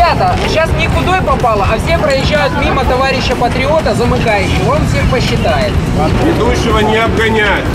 Ребята, сейчас не худой попало, а все проезжают мимо товарища патриота, замыкающего. Он всех посчитает. Ведущего не обгонять.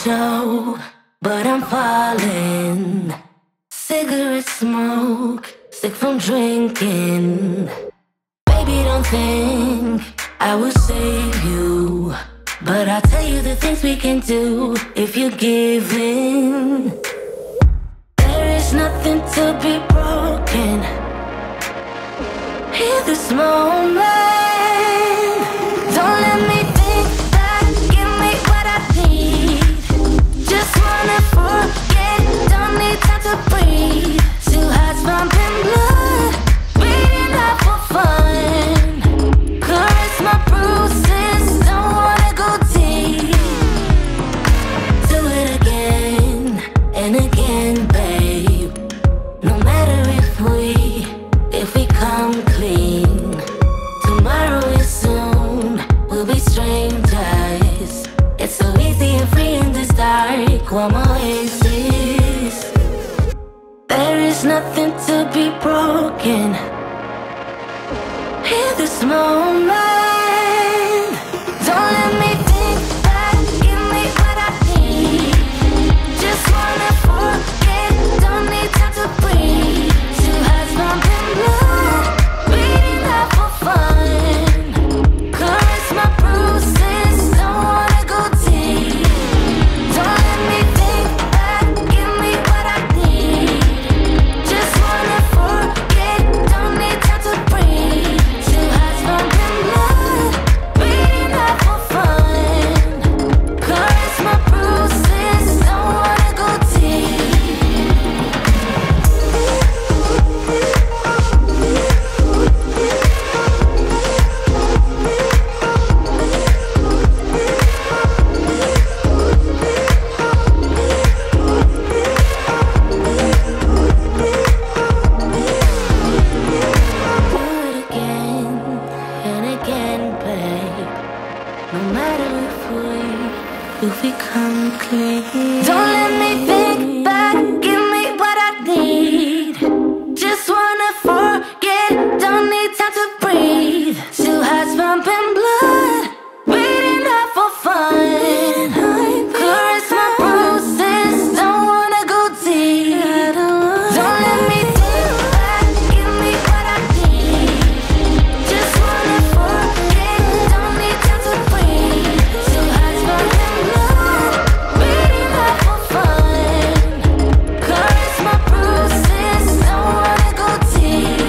show, but I'm falling. Cigarette smoke, sick from drinking. Baby, don't think I will save you, but I'll tell you the things we can do if you give in. There is nothing to be broken in this moment. Don't let me think back, give me what I need. Just wanna forget, don't need time to breathe. Two hearts pumping blood, beating up for fun. Caress my bruises, don't wanna go deep. Do it again and again, babe. No matter if we come clean. Tomorrow is soon, we'll be strangers. It's so easy and free in this dark, one oasis. There is nothing to be broken in this moment. Don't let me think back, give me what I need. Just wanna forget, don't need time to breathe. Two hearts pumping blood, beating up for fun. Caress my bruises, don't wanna go deep. Don't let me think back, give me what I need. Just wanna forget, don't need time to breathe. Two hearts pumping blood. clean. Don't let me think back, give me what I need. Just wanna forget, don't need time to breathe. Two hearts pumping blood, beating up for fun. Caress my bruises, don't wanna go deep. Don't let me think back, give me what I need. Just wanna forget, don't need time to breathe. Two hearts pumping blood, beating up for fun. Caress my bruises, don't wanna go deep.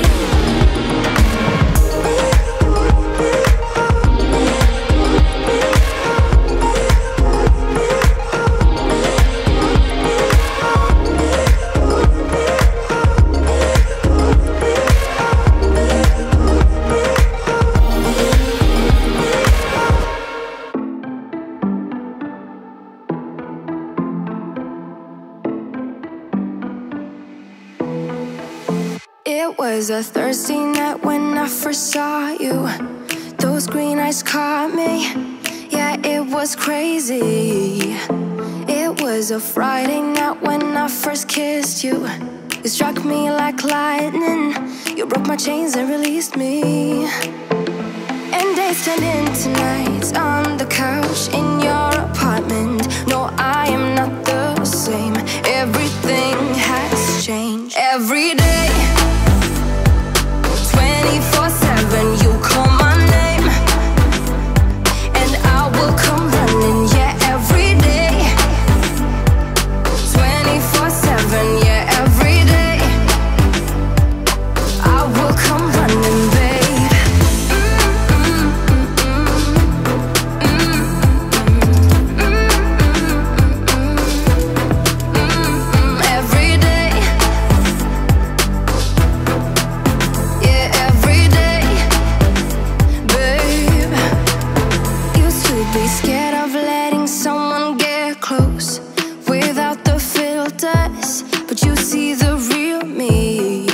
It was a Thursday night when I first saw you. Those green eyes caught me. Yeah, it was crazy. It was a Friday night when I first kissed you. You struck me like lightning. You broke my chains and released me. And days turned into nights on the couch in your apartment. No, I am not the same. Everything has changed. Every day 24/7, you call my name, and I will come running. Yeah, every day 24/7, yeah, every day I will come running, babe. Every day, yeah, every day, babe. Used to be scared of letting someone get close without the filters, but you see the real me.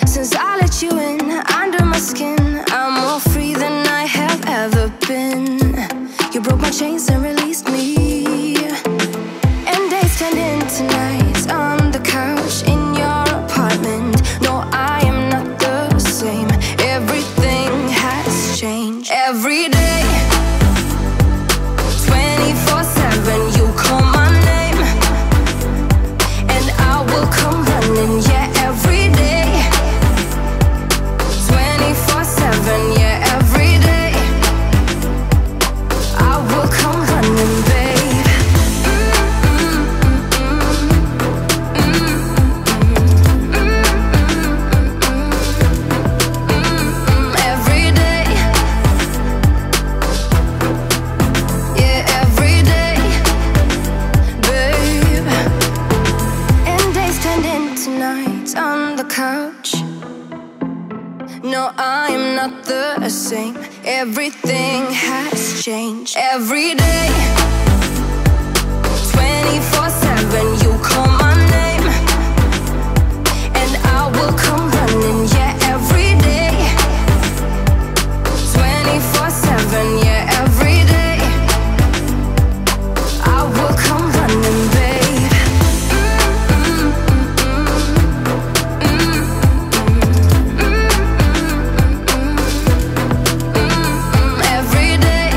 Since I let you in under my skin, I'm more free than I have ever been. You broke my chains and released me. And days turned into nights on the couch in your apartment. No, I am not the same. Everything has changed. Every day 24/7, you call my name, and I will come running. Yeah, every day 24/7, yeah, every day I will come running, babe. Every day, yeah, every day, babe. And days turned into nights on the couch. No, I'm not the same. Everything has changed. Every day 24/7, you call my name, and I will come running. Yeah, every day 24/7, yeah, every day I will come running, babe. Every day,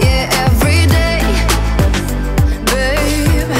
yeah, every day, babe.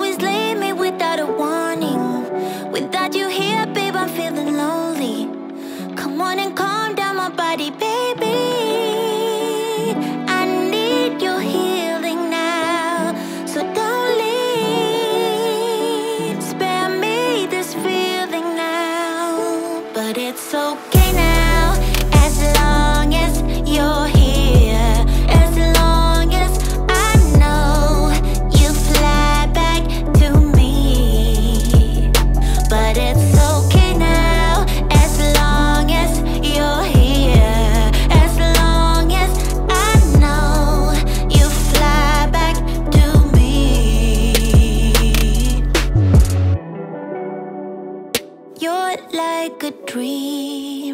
always leave me without a warning. Without you here, babe, I'm feeling lonely. Come on and calm down my body, baby. I need your healing now, so don't leave. Spare me this feeling now, but it's okay now, as long as you're here. As long as I know you fly back to me, but it's okay now, as long as you're here. As long as I know you fly back to me. You're like a dream